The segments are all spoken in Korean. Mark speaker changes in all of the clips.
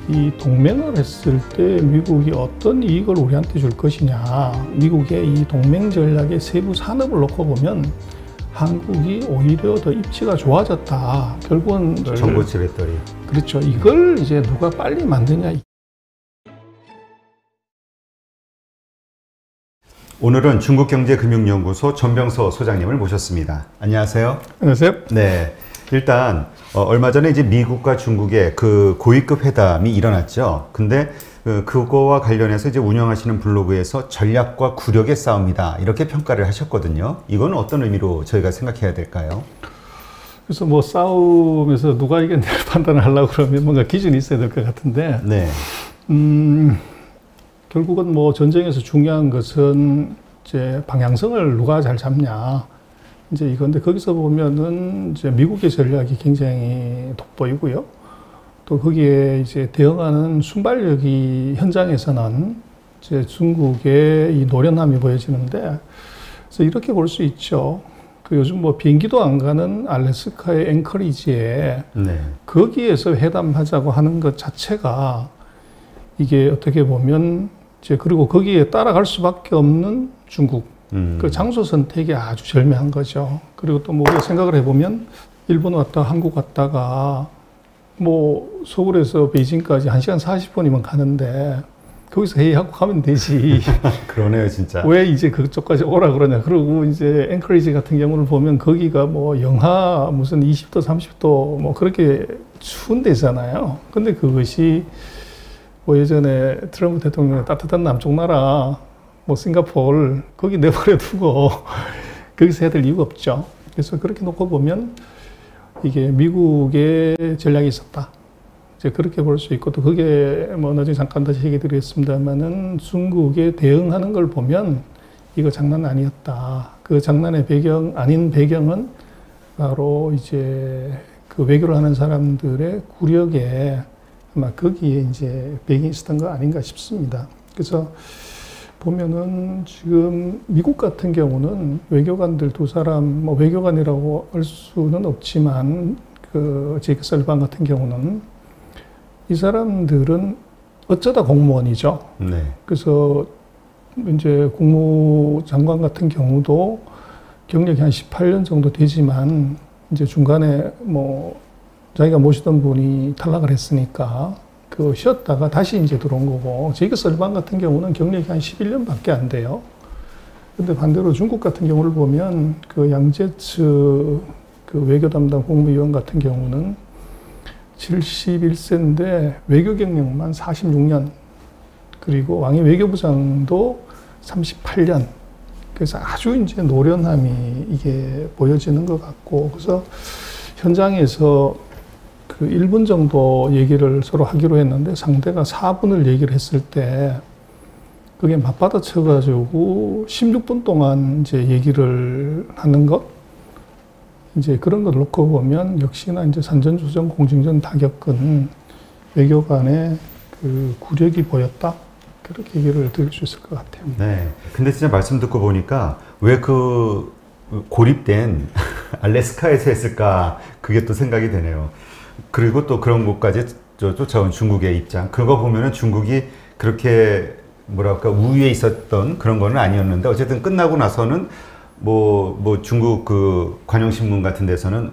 Speaker 1: 이 동맹을 했을 때 미국이 어떤 이익을 우리한테 줄 것이냐, 미국의 이 동맹 전략의 세부 산업을 놓고 보면 한국이 오히려 더 입지가 좋아졌다. 결국은
Speaker 2: 전고체 배터리.
Speaker 1: 그렇죠. 이걸 이제 누가 빨리 만드냐.
Speaker 2: 오늘은 중국경제금융연구소 전병서 소장님을 모셨습니다. 안녕하세요.
Speaker 1: 안녕하세요.
Speaker 2: 네. 일단 얼마 전에 이제 미국과 중국의 그 고위급 회담이 일어났죠. 근데 그거와 관련해서 이제 운영하시는 블로그에서 전략과 구력의 싸움이다 이렇게 평가를 하셨거든요. 이건 어떤 의미로 저희가 생각해야 될까요?
Speaker 1: 그래서 뭐 싸움에서 누가 이겼냐를 판단을 하려고 그러면 뭔가 기준이 있어야 될 것 같은데,
Speaker 2: 네.
Speaker 1: 결국은 뭐 전쟁에서 중요한 것은 이제 방향성을 누가 잘 잡냐. 이제 이건데 거기서 보면은 이제 미국의 전략이 굉장히 돋보이고요. 또 거기에 이제 대응하는 순발력이 현장에서는 이제 중국의 이 노련함이 보여지는데, 그래서 이렇게 볼 수 있죠. 그 요즘 뭐 비행기도 안 가는 알래스카의 앵커리지에
Speaker 2: 네.
Speaker 1: 거기에서 회담하자고 하는 것 자체가 이게 어떻게 보면 이제 그리고 거기에 따라갈 수밖에 없는 중국. 그 장소 선택이 아주 절묘한 거죠. 그리고 또 뭐 우리가 생각을 해보면 일본 왔다 한국 왔다가 뭐 서울에서 베이징까지 1시간 40분이면 가는데 거기서 회의하고 가면 되지.
Speaker 2: 그러네요, 진짜.
Speaker 1: 왜 이제 그쪽까지 오라 그러냐. 그리고 이제 앵커리지 같은 경우를 보면 거기가 뭐 영하 무슨 20도, 30도 뭐 그렇게 추운 데잖아요. 근데 그것이 뭐 예전에 트럼프 대통령의 따뜻한 남쪽 나라 뭐 싱가포르 거기 내버려 두고 거기서 해야 될 이유가 없죠. 그래서 그렇게 놓고 보면 이게 미국의 전략이 있었다. 이제 그렇게 볼 수 있고, 또 그게 뭐 나중에 잠깐 다시 얘기 드리겠습니다만은 중국에 대응하는 걸 보면 이거 장난 아니었다. 그 장난의 배경 아닌 배경은 바로 이제 그 외교를 하는 사람들의 구력에 아마 거기에 이제 배경이 있었던 거 아닌가 싶습니다. 그래서 보면은 지금 미국 같은 경우는 외교관들 두 사람, 뭐 외교관이라고 할 수는 없지만 그 제이크 설리반 같은 경우는 이 사람들은 어쩌다 공무원이죠.
Speaker 2: 네.
Speaker 1: 그래서 이제 국무장관 같은 경우도 경력이 한 18년 정도 되지만 이제 중간에 뭐 자기가 모시던 분이 탈락을 했으니까 그 쉬었다가 다시 이제 들어온 거고, 제이크 설리반 같은 경우는 경력이 한 11년밖에 안 돼요. 근데 반대로 중국 같은 경우를 보면 그 양제츠 그 외교 담당 국무위원 같은 경우는 71세인데 외교 경력만 46년, 그리고 왕이 외교부장도 38년. 그래서 아주 이제 노련함이 이게 보여지는 것 같고, 그래서 현장에서 그 1분 정도 얘기를 서로 하기로 했는데 상대가 4분을 얘기를 했을 때 그게 맞받아 쳐가지고 16분 동안 이제 얘기를 하는 것, 이제 그런 걸 놓고 보면 역시나 이제 산전조전 공중전 다 겪은 외교관의 그 구력이 보였다. 그렇게 얘기를 드릴 수 있을 것 같아요.
Speaker 2: 네. 근데 진짜 말씀 듣고 보니까 왜 그 고립된 알래스카에서 했을까, 그게 또 생각이 되네요. 그리고 또 그런 곳까지 쫓아온 중국의 입장. 그거 보면은 중국이 그렇게 뭐랄까 우위에 있었던 그런 거는 아니었는데, 어쨌든 끝나고 나서는 뭐 중국 그 관영신문 같은 데서는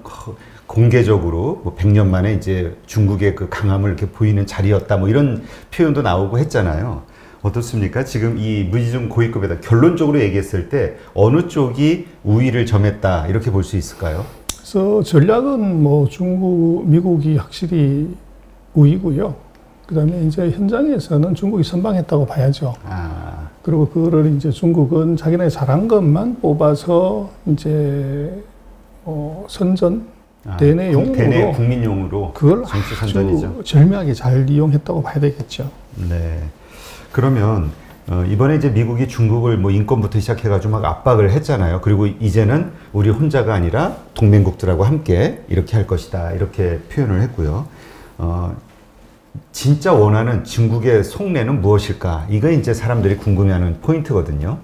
Speaker 2: 공개적으로 뭐 100년 만에 이제 중국의 그 강함을 이렇게 보이는 자리였다, 뭐 이런 표현도 나오고 했잖아요. 어떻습니까? 지금 이 무지중 고위급에다 결론적으로 얘기했을 때 어느 쪽이 우위를 점했다 이렇게 볼 수 있을까요?
Speaker 1: 그래서 전략은 뭐 미국이 확실히 우위고요. 그 다음에 이제 현장에서는 중국이 선방했다고 봐야죠. 그리고 그거를 이제 중국은 자기네 잘한 것만 뽑아서 이제 선전, 대내용으로,
Speaker 2: 대내 국민용으로
Speaker 1: 그걸
Speaker 2: 정치 선전이죠.
Speaker 1: 아주 절묘하게 잘 이용했다고 봐야 되겠죠.
Speaker 2: 네. 그러면 이번에 이제 미국이 중국을 뭐 인권부터 시작해가지고 막 압박을 했잖아요. 그리고 이제는 우리 혼자가 아니라 동맹국들하고 함께 이렇게 할 것이다, 이렇게 표현을 했고요. 진짜 원하는 중국의 속내는 무엇일까? 이거 이제 사람들이 궁금해하는 포인트거든요.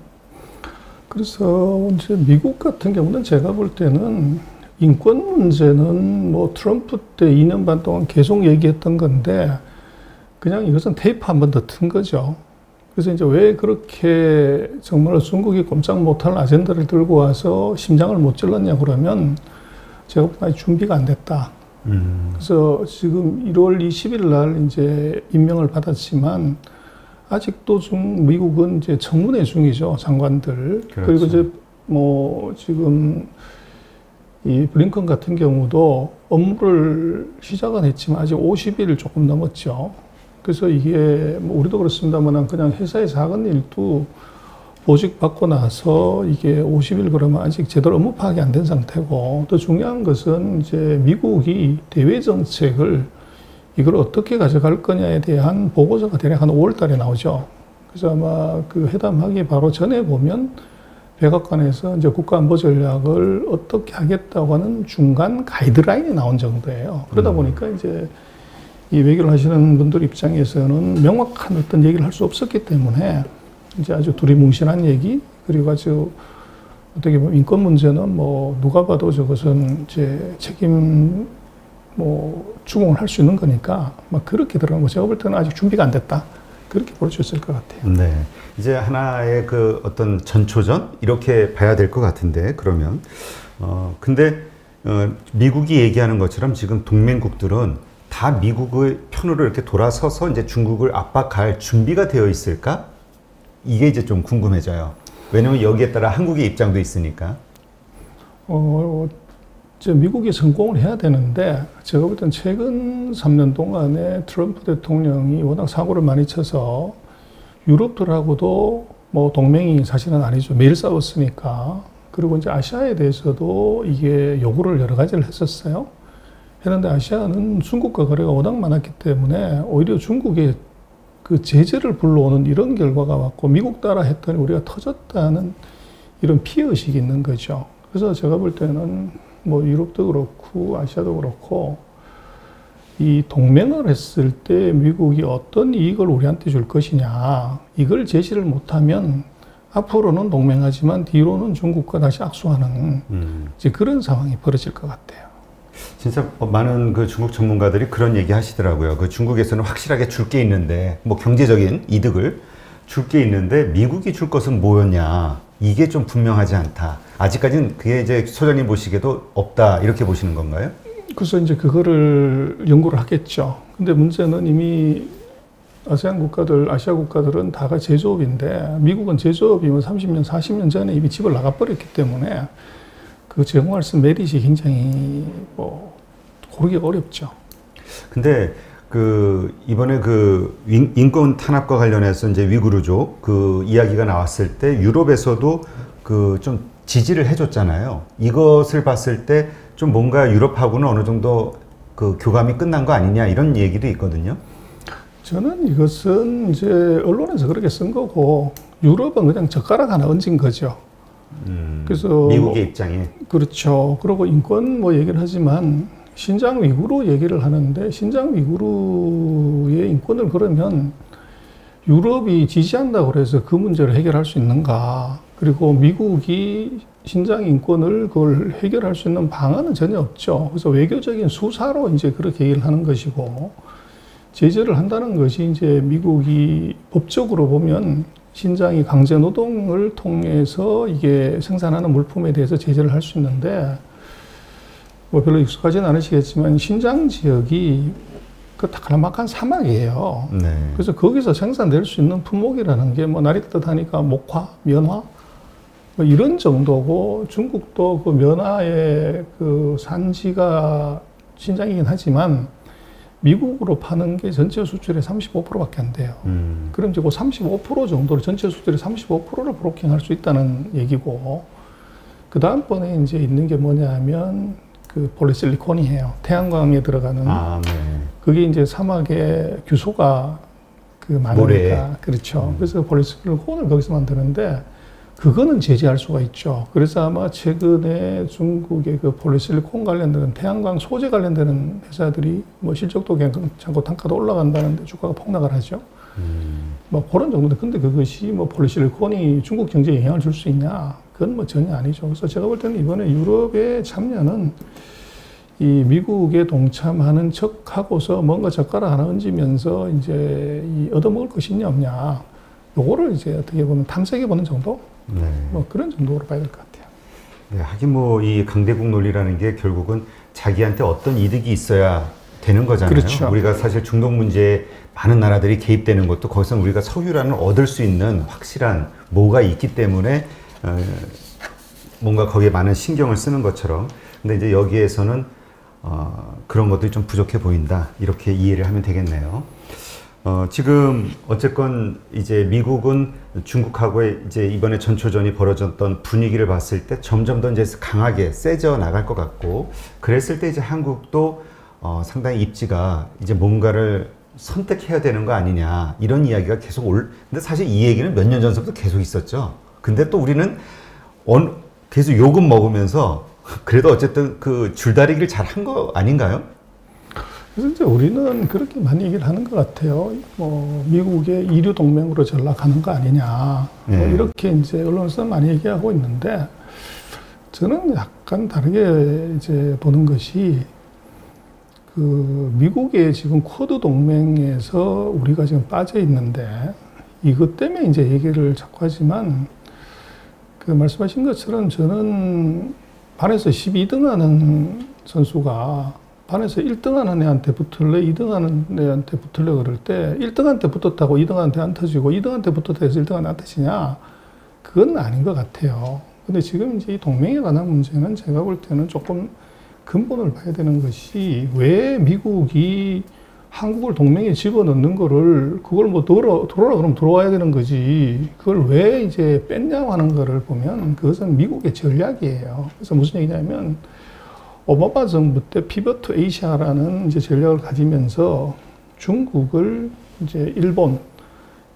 Speaker 1: 그래서 이제 미국 같은 경우는 제가 볼 때는 인권 문제는 뭐 트럼프 때 2년 반 동안 계속 얘기했던 건데, 그냥 이것은 테이프 한 번 더 튼 거죠. 그래서 이제 왜 그렇게 정말 중국이 꼼짝 못할 아젠다를 들고 와서 심장을 못 찔렀냐 그러면 제가 보기엔 준비가 안 됐다. 그래서 지금 1월 20일 날 이제 임명을 받았지만 아직도 미국은 이제 청문회 중이죠. 장관들. 그렇죠. 그리고 이제 뭐 지금 이 블링컨 같은 경우도 업무를 시작은 했지만 아직 50일 조금 넘었죠. 그래서 이게 뭐 우리도 그렇습니다만 그냥 회사의 작은 일도 보직 받고 나서 이게 50일 그러면 아직 제대로 업무 파악이 안 된 상태고, 또 중요한 것은 이제 미국이 대외 정책을 이걸 어떻게 가져갈 거냐에 대한 보고서가 대략 한 5월 달에 나오죠. 그래서 아마 그 회담하기 바로 전에 보면 백악관에서 이제 국가안보 전략을 어떻게 하겠다고 하는 중간 가이드라인이 나온 정도예요. 그러다 보니까 이제 이 외교를 하시는 분들 입장에서는 명확한 어떤 얘기를 할 수 없었기 때문에 이제 아주 두리뭉실한 얘기, 그리고 아주 어떻게 보면 인권 문제는 뭐 누가 봐도 저것은 이제 책임 뭐 추궁을 할 수 있는 거니까 막 그렇게 들어간 거, 제가 볼 때는 아직 준비가 안 됐다, 그렇게 볼 수 있을 것 같아요.
Speaker 2: 네, 이제 하나의 그 어떤 전초전 이렇게 봐야 될 것 같은데, 그러면 근데 미국이 얘기하는 것처럼 지금 동맹국들은 다 미국의 편으로 이렇게 돌아서서 이제 중국을 압박할 준비가 되어 있을까? 이게 이제 좀 궁금해져요. 왜냐면 여기에 따라 한국의 입장도 있으니까.
Speaker 1: 미국이 성공을 해야 되는데, 제가 볼 땐 최근 3년 동안에 트럼프 대통령이 워낙 사고를 많이 쳐서 유럽들하고도 뭐 동맹이 사실은 아니죠. 매일 싸웠으니까. 그리고 이제 아시아에 대해서도 이게 요구를 여러 가지를 했었어요. 했는데 아시아는 중국과 거래가 워낙 많았기 때문에 오히려 중국의 그 제재를 불러오는 이런 결과가 왔고, 미국 따라 했더니 우리가 터졌다는 이런 피해의식이 있는 거죠. 그래서 제가 볼 때는 뭐 유럽도 그렇고 아시아도 그렇고 이 동맹을 했을 때 미국이 어떤 이익을 우리한테 줄 것이냐, 이걸 제시를 못하면 앞으로는 동맹하지만 뒤로는 중국과 다시 악수하는 이제 그런 상황이 벌어질 것 같아요.
Speaker 2: 진짜 많은 그 중국 전문가들이 그런 얘기 하시더라고요. 그 중국에서는 확실하게 줄 게 있는데, 뭐 경제적인 이득을 줄 게 있는데 미국이 줄 것은 뭐였냐, 이게 좀 분명하지 않다. 아직까지는 그게 이제 소장님 보시기에도 없다, 이렇게 보시는 건가요?
Speaker 1: 그래서 이제 그거를 연구를 하겠죠. 근데 문제는 이미 아세안 국가들, 아시아 국가들은 다가 제조업인데, 미국은 제조업이 뭐 30년, 40년 전에 이미 집을 나가버렸기 때문에 그 제공할 수 있는 메리트이 굉장히 뭐 고르기가 어렵죠.
Speaker 2: 근데 그 이번에 그 인권 탄압과 관련해서 이제 위구르족 그 이야기가 나왔을 때 유럽에서도 그 좀 지지를 해줬잖아요. 이것을 봤을 때 좀 뭔가 유럽하고는 어느 정도 그 교감이 끝난 거 아니냐, 이런 얘기도 있거든요. 저는
Speaker 1: 이것은 이제 언론에서 그렇게 쓴 거고, 유럽은 그냥 젓가락 하나 얹은 거죠. 그래서
Speaker 2: 미국의 입장에.
Speaker 1: 그렇죠. 그리고 인권 뭐 얘기를 하지만 신장 위구르 얘기를 하는데, 신장 위구르의 인권을 그러면 유럽이 지지한다고 해서 그 문제를 해결할 수 있는가? 그리고 미국이 신장 인권을 그걸 해결할 수 있는 방안은 전혀 없죠. 그래서 외교적인 수사로 이제 그렇게 얘기를 하는 것이고, 제재를 한다는 것이 이제 미국이 법적으로 보면 신장이 강제 노동을 통해서 이게 생산하는 물품에 대해서 제재를 할 수 있는데, 뭐 별로 익숙하지는 않으시겠지만 신장 지역이 그 타카라마칸 사막이에요.
Speaker 2: 네.
Speaker 1: 그래서 거기서 생산될 수 있는 품목이라는 게 뭐 날이 따뜻하니까 목화, 면화 뭐 이런 정도고, 중국도 그 면화의 그 산지가 신장이긴 하지만 미국으로 파는 게 전체 수출의 35%밖에 안 돼요. 그럼 이제 그 35% 정도를, 전체 수출의 35%를 브로킹할 수 있다는 얘기고, 그 다음번에 이제 있는 게 뭐냐 하면 그 폴리실리콘이에요. 태양광에 들어가는.
Speaker 2: 네.
Speaker 1: 그게 이제 사막에 규소가 그 많으니까.
Speaker 2: 모래에.
Speaker 1: 그렇죠. 그래서 폴리실리콘을 거기서 만드는데, 그거는 제재할 수가 있죠. 그래서 아마 최근에 중국의 그 폴리실리콘 관련되는 태양광 소재 관련되는 회사들이 뭐 실적도 괜찮고 단가도 올라간다는데 주가가 폭락을 하죠. 뭐 그런 정도인데, 근데 그것이 뭐 폴리실리콘이 중국 경제에 영향을 줄 수 있냐? 그건 뭐 전혀 아니죠. 그래서 제가 볼 때는 이번에 유럽의 참여는 이 미국에 동참하는 척 하고서 뭔가 젓가락 하나 얹으면서 이제 이 얻어먹을 것이 있냐 없냐, 요거를 이제 어떻게 보면 탐색해보는 정도?
Speaker 2: 네.
Speaker 1: 뭐 그런 정도로 봐야 될 것 같아요.
Speaker 2: 네, 하긴 뭐 이 강대국 논리라는 게 결국은 자기한테 어떤 이득이 있어야 되는 거잖아요.
Speaker 1: 그렇죠.
Speaker 2: 우리가 사실 중동 문제에 많은 나라들이 개입되는 것도 거기서 우리가 석유라는 얻을 수 있는 확실한 뭐가 있기 때문에 뭔가 거기에 많은 신경을 쓰는 것처럼. 근데 이제 여기에서는 그런 것들이 좀 부족해 보인다, 이렇게 이해를 하면 되겠네요. 지금 어쨌건 이제 미국은 중국하고의 이제 이번에 전초전이 벌어졌던 분위기를 봤을 때 점점 더 이제 강하게 세져 나갈 것 같고, 그랬을 때 이제 한국도 상당히 입지가 이제 뭔가를 선택해야 되는 거 아니냐, 이런 이야기가 계속 근데 사실 이 얘기는 몇 년 전부터 계속 있었죠. 근데 또 우리는 계속 욕은 먹으면서 그래도 어쨌든 그 줄다리기를 잘 한 거 아닌가요?
Speaker 1: 그래서 이제 우리는 그렇게 많이 얘기를 하는 것 같아요. 뭐 미국의 이류 동맹으로 전락하는 거 아니냐, 뭐 이렇게 이제 언론에서 많이 얘기하고 있는데, 저는 약간 다르게 이제 보는 것이, 그 미국의 지금 쿼드 동맹에서 우리가 지금 빠져 있는데, 이것 때문에 이제 얘기를 자꾸 하지만, 그 말씀하신 것처럼 저는 반에서 12등 하는 선수가 반에서 1등 하는 애한테 붙을래, 2등 하는 애한테 붙을래 그럴 때 1등한테 붙었다고 2등한테 안 터지고 2등한테 붙었다 해서 1등한테 안 터지냐? 그건 아닌 것 같아요. 근데 지금 이제 이 동맹에 관한 문제는 제가 볼 때는 조금 근본을 봐야 되는 것이, 왜 미국이 한국을 동맹에 집어넣는 거를, 그걸 뭐 들어오라 그러면 들어와야 되는 거지, 그걸 왜 이제 뺐냐고 하는 거를 보면 그것은 미국의 전략이에요. 그래서 무슨 얘기냐면, 오바마 정부 때 피벗 투 아시아라는 이제 전략을 가지면서 중국을 이제 일본,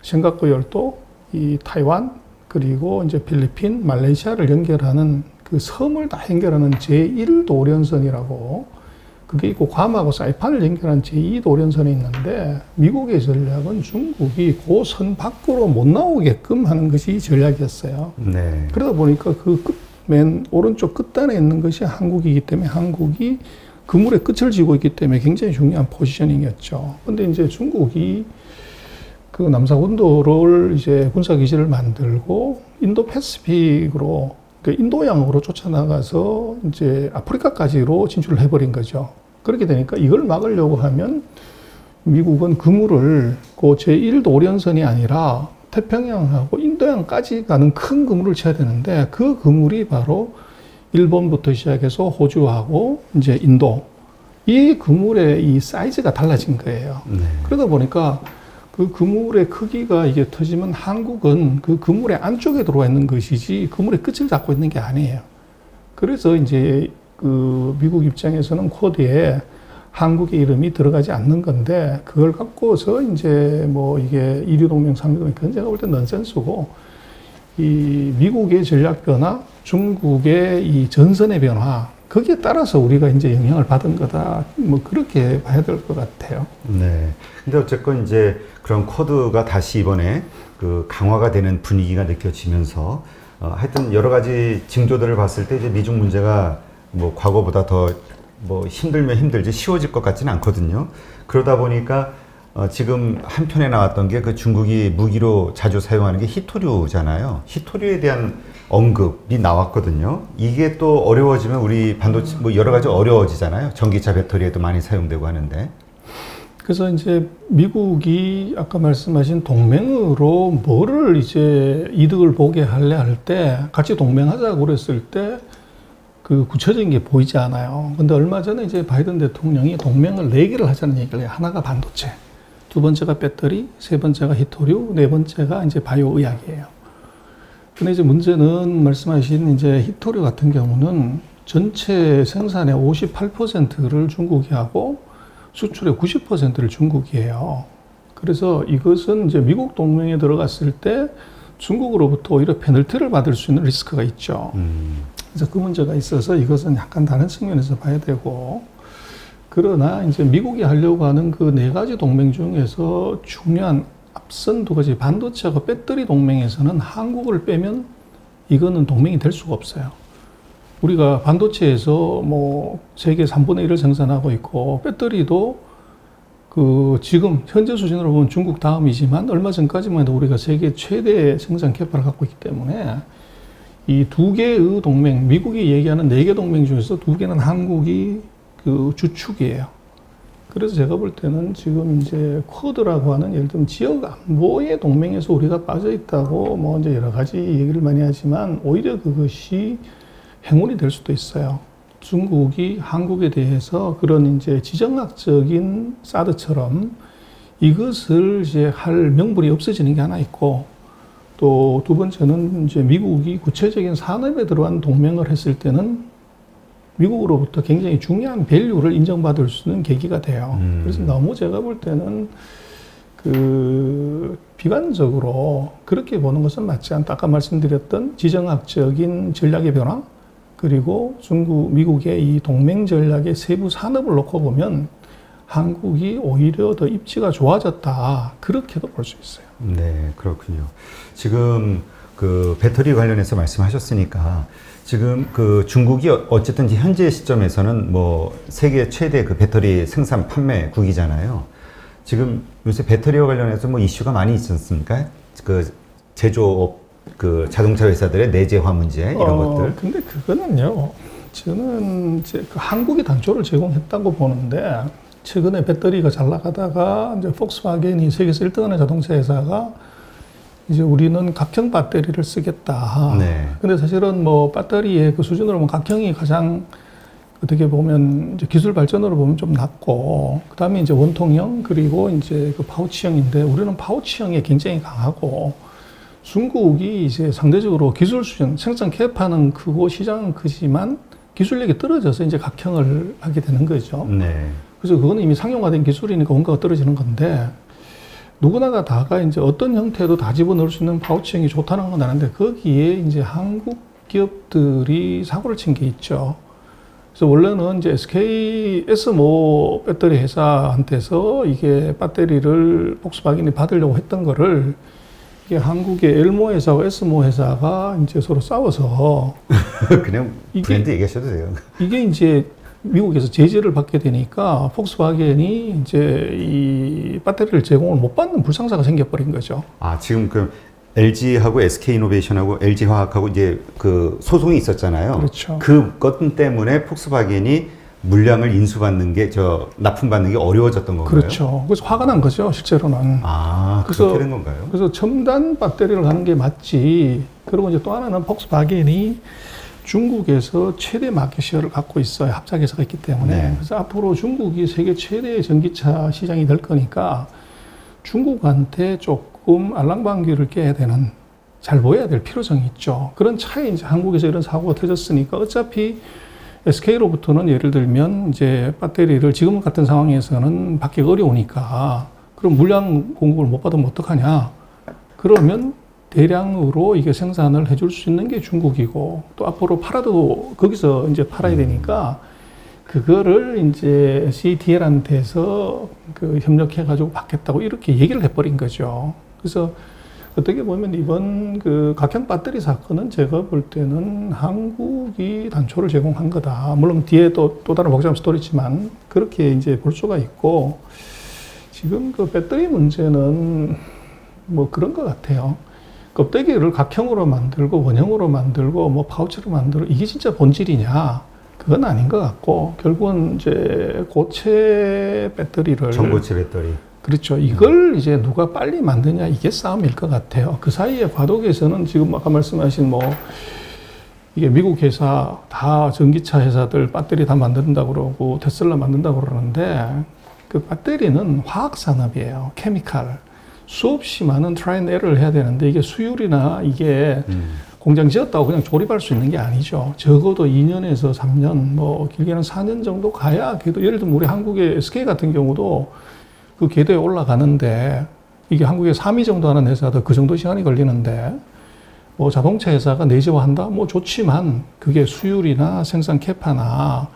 Speaker 1: 싱가포르 열도, 이 타이완, 그리고 이제 필리핀, 말레이시아를 연결하는 그 섬을 다 연결하는 제1도련선이라고, 그게 있고 괌하고 사이판을 연결한 제2도련선이 있는데, 미국의 전략은 중국이 그 선 밖으로 못 나오게끔 하는 것이 전략이었어요.
Speaker 2: 네.
Speaker 1: 그러다 보니까 그 맨 오른쪽 끝단에 있는 것이 한국이기 때문에, 한국이 그물의 끝을 쥐고 있기 때문에 굉장히 중요한 포지셔닝이었죠. 근데 이제 중국이 그 남사군도를 이제 군사기지를 만들고 인도 패시픽으로, 그 인도양으로 쫓아나가서 이제 아프리카까지로 진출을 해버린 거죠. 그렇게 되니까 이걸 막으려고 하면 미국은 그물을 그 제1도련선이 아니라 태평양하고 인도양까지 가는 큰 그물을 쳐야 되는데, 그 그물이 바로 일본부터 시작해서 호주하고 이제 인도, 이 그물의 이 사이즈가 달라진 거예요. 그러다 보니까 그 그물의 크기가 이게 터지면 한국은 그 그물의 안쪽에 들어와 있는 것이지 그물의 끝을 잡고 있는 게 아니에요. 그래서 이제 그 미국 입장에서는 쿼드에 한국의 이름이 들어가지 않는 건데, 그걸 갖고서 이제 뭐 이게 2류 동맹, 3류 동맹, 그건 제가 볼 때 넌센스고, 이 미국의 전략 변화, 중국의 이 전선의 변화, 거기에 따라서 우리가 이제 영향을 받은 거다, 뭐 그렇게 봐야 될 것 같아요.
Speaker 2: 네. 근데 어쨌건 이제 그런 쿼드가 다시 이번에 그 강화가 되는 분위기가 느껴지면서, 하여튼 여러 가지 징조들을 봤을 때 이제 미중 문제가 뭐 과거보다 더 뭐 힘들면 힘들지 쉬워질 것 같지는 않거든요. 그러다 보니까 지금 한편에 나왔던 게, 그 중국이 무기로 자주 사용하는 게 히토류잖아요. 히토류에 대한 언급이 나왔거든요. 이게 또 어려워지면 우리 반도체 뭐 여러 가지 어려워지잖아요. 전기차 배터리에도 많이 사용되고 하는데.
Speaker 1: 그래서 이제 미국이 아까 말씀하신 동맹으로 뭐를 이제 이득을 보게 할래 할 때, 같이 동맹하자고 그랬을 때 그 구체적인 게 보이지 않아요. 근데 얼마 전에 이제 바이든 대통령이 동맹을 4개를 하자는 얘기를 해요. 하나가 반도체, 두 번째가 배터리, 세 번째가 히토류, 네 번째가 이제 바이오 의학이에요. 근데 이제 문제는 말씀하신 이제 히토류 같은 경우는 전체 생산의 58%를 중국이 하고 수출의 90%를 중국이 해요. 그래서 이것은 이제 미국 동맹에 들어갔을 때 중국으로부터 오히려 페널티를 받을 수 있는 리스크가 있죠. 그래서 그 문제가 있어서 이것은 약간 다른 측면에서 봐야 되고, 그러나 이제 미국이 하려고 하는 그 4가지 동맹 중에서 중요한 앞선 2가지, 반도체하고 배터리 동맹에서는 한국을 빼면 이거는 동맹이 될 수가 없어요. 우리가 반도체에서 뭐 세계 3분의 1을 생산하고 있고 배터리도 그 지금 현재 수준으로 보면 중국 다음이지만 얼마 전까지만 해도 우리가 세계 최대 생산 캐파를 갖고 있기 때문에 이 두 개의 동맹, 미국이 얘기하는 4개 동맹 중에서 2개는 한국이 그 주축이에요. 그래서 제가 볼 때는 지금 이제 쿼드라고 하는 예를 들면 지역 안보의 동맹에서 우리가 빠져 있다고 뭐 이제 여러 가지 얘기를 많이 하지만 오히려 그것이 행운이 될 수도 있어요. 중국이 한국에 대해서 그런 이제 지정학적인 사드처럼 이것을 이제 할 명분이 없어지는 게 하나 있고 또 두 번째는 이제 미국이 구체적인 산업에 들어간 동맹을 했을 때는 미국으로부터 굉장히 중요한 밸류를 인정받을 수 있는 계기가 돼요. 그래서 너무 제가 볼 때는 그 비관적으로 그렇게 보는 것은 맞지 않다. 아까 말씀드렸던 지정학적인 전략의 변화 그리고 미국의 이 동맹 전략의 세부 산업을 놓고 보면 한국이 오히려 더 입지가 좋아졌다. 그렇게도 볼 수 있어요.
Speaker 2: 네, 그렇군요. 지금 그 배터리 관련해서 말씀하셨으니까 지금 그 중국이 어쨌든 현재 시점에서는 뭐 세계 최대 그 배터리 생산 판매국이잖아요. 지금 요새 배터리와 관련해서 뭐 이슈가 많이 있지 않습니까? 그 제조업 그 자동차 회사들의 내재화 문제 이런 것들.
Speaker 1: 근데 그거는요. 저는 이제 그 한국이 단초를 제공했다고 보는데 최근에 배터리가 잘 나가다가 이제 폭스바겐이 세계에서 1등하는 자동차 회사가 이제 우리는 각형 배터리를 쓰겠다.
Speaker 2: 네.
Speaker 1: 근데 사실은 뭐 배터리의 그 수준으로 보면 각형이 가장 어떻게 보면 이제 기술 발전으로 보면 좀 낮고, 그 다음에 이제 원통형 그리고 이제 그 파우치형인데 우리는 파우치형에 굉장히 강하고 중국이 이제 상대적으로 기술 수준, 생산 캐파는 크고 시장은 크지만 기술력이 떨어져서 이제 각형을 하게 되는 거죠.
Speaker 2: 네.
Speaker 1: 그래서 그거는 이미 상용화된 기술이니까 원가가 떨어지는 건데 누구나가 다가 이제 어떤 형태도 다 집어넣을 수 있는 파우치형이 좋다는 건 아는데 거기에 이제 한국 기업들이 사고를 친 게 있죠. 그래서 원래는 이제 SK S5 배터리 회사한테서 이게 배터리를 폭스바겐이 받으려고 했던 거를 이게 한국의 엘모 회사와 S5 회사가 이제 서로 싸워서
Speaker 2: 그냥 브랜드 얘기하셔도 돼요.
Speaker 1: 이게 이제 미국에서 제재를 받게 되니까 폭스바겐이 이제 이 배터리를 제공을 못 받는 불상사가 생겨버린 거죠.
Speaker 2: 아, 지금 그 LG하고 SK이노베이션하고 LG화학하고 이제 그 소송이 있었잖아요.
Speaker 1: 그렇죠.
Speaker 2: 그것 때문에 폭스바겐이 물량을 인수받는 게 납품받는 게 어려워졌던 건가요?
Speaker 1: 그렇죠. 그래서 화가 난 거죠, 실제로는.
Speaker 2: 아,
Speaker 1: 그래서,
Speaker 2: 그렇게 된 건가요?
Speaker 1: 그래서 첨단 배터리를 하는 게 맞지. 그리고 이제 또 하나는 폭스바겐이 중국에서 최대 마켓시어를 갖고 있어요. 합작회사가 있기 때문에.
Speaker 2: 네.
Speaker 1: 그래서 앞으로 중국이 세계 최대의 전기차 시장이 될 거니까 중국한테 조금 알랑방귀를 껴야 되는, 잘 보여야 될 필요성이 있죠. 그런 차에 이제 한국에서 이런 사고가 터졌으니까 어차피 SK로부터는 예를 들면 이제 배터리를 지금 같은 상황에서는 받기가 어려우니까 그럼 물량 공급을 못 받으면 어떡하냐. 그러면 대량으로 이게 생산을 해줄 수 있는 게 중국이고 또 앞으로 팔아도 거기서 이제 팔아야 되니까 그거를 이제 CATL한테서 그 협력해가지고 받겠다고 이렇게 얘기를 해버린 거죠. 그래서 어떻게 보면 이번 그 각형 배터리 사건은 제가 볼 때는 한국이 단초를 제공한 거다. 물론 뒤에 또 다른 복잡한 스토리지만 그렇게 이제 볼 수가 있고 지금 그 배터리 문제는 뭐 그런 것 같아요. 껍데기를 각형으로 만들고 원형으로 만들고 뭐 파우치로 만들고 이게 진짜 본질이냐? 그건 아닌 것 같고 결국은 이제 고체 배터리를
Speaker 2: 전고체 배터리.
Speaker 1: 그렇죠. 이걸 이제 누가 빨리 만드냐 이게 싸움일 것 같아요. 그 사이에 과도기에서는 지금 아까 말씀하신 뭐 이게 미국 회사 다 전기차 회사들 배터리 다 만든다고 그러고 테슬라 만든다고 그러는데 그 배터리는 화학 산업이에요. 케미칼. 수없이 많은 트라이 앤 에러를 해야 되는데 이게 수율이나 이게 공장 지었다고 그냥 조립할 수 있는 게 아니죠. 적어도 2년에서 3년, 뭐 길게는 4년 정도 가야 궤도, 예를 들면 우리 한국의 SK 같은 경우도 그 궤도에 올라가는데 이게 한국에 3위 정도 하는 회사도 그 정도 시간이 걸리는데 뭐 자동차 회사가 내재화한다? 뭐 좋지만 그게 수율이나 생산 캐파나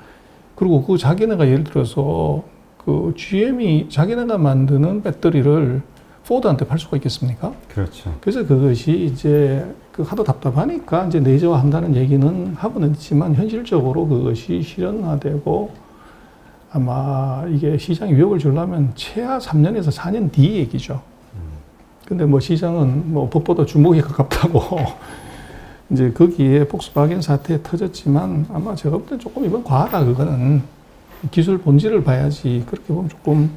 Speaker 1: 그리고 그 자기네가 예를 들어서 그 GM이 자기네가 만드는 배터리를 포드한테 팔 수가 있겠습니까?
Speaker 2: 그렇죠.
Speaker 1: 그래서 그것이 이제 그 하도 답답하니까 이제 내재화한다는 얘기는 하고는 있지만 현실적으로 그것이 실현화되고 아마 이게 시장에 위협을 주려면 최하 3년에서 4년 뒤 얘기죠. 근데 뭐 시장은 뭐 법보다 주먹이 가깝다고 이제 거기에 폭스바겐 사태에 터졌지만 아마 제가 볼 때 조금 이번 과하다 그거는 기술 본질을 봐야지 그렇게 보면 조금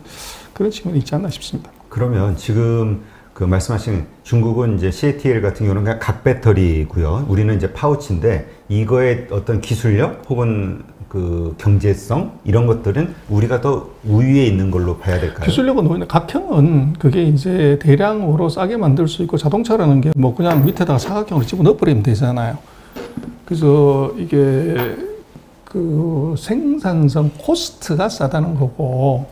Speaker 1: 그런 측면이 있지 않나 싶습니다.
Speaker 2: 그러면 지금 그 말씀하신 중국은 이제 CATL 같은 경우는 그냥 각 배터리고요. 우리는 이제 파우치인데 이거의 어떤 기술력 혹은 그 경제성 이런 것들은 우리가 더 우위에 있는 걸로 봐야 될까요?
Speaker 1: 기술력은 뭐냐 각형은 그게 이제 대량으로 싸게 만들 수 있고 자동차라는 게 뭐 그냥 밑에다가 사각형으로 집어넣어 버리면 되잖아요. 그래서 이게 그 생산성 코스트가 싸다는 거고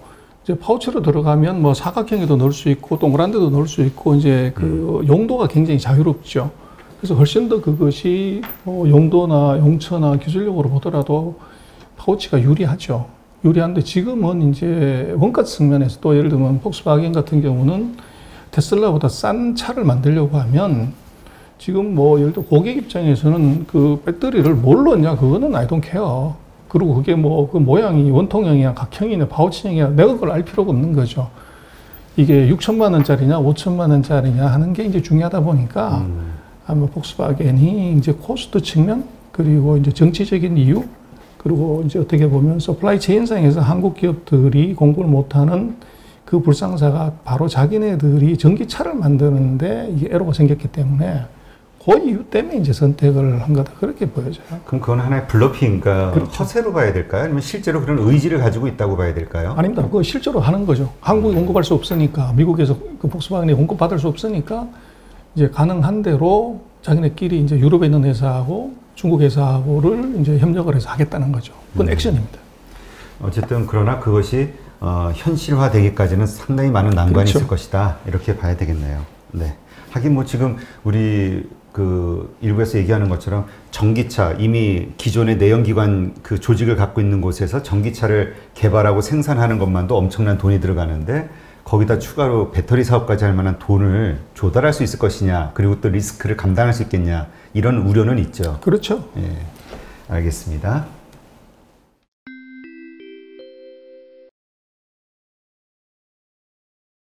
Speaker 1: 이제 파우치로 들어가면 뭐 사각형에도 넣을 수 있고 동그란 데도 넣을 수 있고 이제 그 용도가 굉장히 자유롭죠. 그래서 훨씬 더 그것이 뭐 용도나 용처나 기술력으로 보더라도 파우치가 유리하죠. 유리한데 지금은 이제 원가 측면에서도 예를 들면 폭스바겐 같은 경우는 테슬라보다 싼 차를 만들려고 하면 지금 뭐 예를 들어 고객 입장에서는 그 배터리를 뭘 넣냐 그거는 I don't care. 그리고 그게 뭐 그 모양이 원통형이냐 각형이냐 파우치형이냐 내가 그걸 알 필요가 없는 거죠. 이게 6천만 원짜리냐 5천만 원짜리냐 하는 게 이제 중요하다 보니까 아마 폭스바겐이 이제 코스트 측면 그리고 이제 정치적인 이유 그리고 이제 어떻게 보면 서플라이 체인상에서 한국 기업들이 공부를 못하는 그 불상사가 바로 자기네들이 전기차를 만드는데 이게 애로가 생겼기 때문에 그 이유 때문에 이제 선택을 한 거다 그렇게 보여져요.
Speaker 2: 그럼 그건 하나의 블러핑인가
Speaker 1: 그렇죠.
Speaker 2: 허세로 봐야 될까요? 아니면 실제로 그런 의지를 가지고 있다고 봐야 될까요?
Speaker 1: 아닙니다. 그거 실제로 하는 거죠. 한국이 공급할 수 없으니까 미국에서 그 폭스바겐이 공급받을 수 없으니까 이제 가능한 대로 자기네끼리 이제 유럽에 있는 회사하고 중국 회사하고를 이제 협력을 해서 하겠다는 거죠. 그건 액션입니다.
Speaker 2: 어쨌든 그러나 그것이 현실화되기까지는 상당히 많은 난관이
Speaker 1: 그렇죠.
Speaker 2: 있을 것이다 이렇게 봐야 되겠네요. 네. 하긴 뭐 지금 우리 그 일부에서 얘기하는 것처럼 전기차 이미 기존의 내연기관 그 조직을 갖고 있는 곳에서 전기차를 개발하고 생산하는 것만도 엄청난 돈이 들어가는데 거기다 추가로 배터리 사업까지 할 만한 돈을 조달할 수 있을 것이냐 그리고 또 리스크를 감당할 수 있겠냐 이런 우려는 있죠.
Speaker 1: 그렇죠.
Speaker 2: 예, 알겠습니다.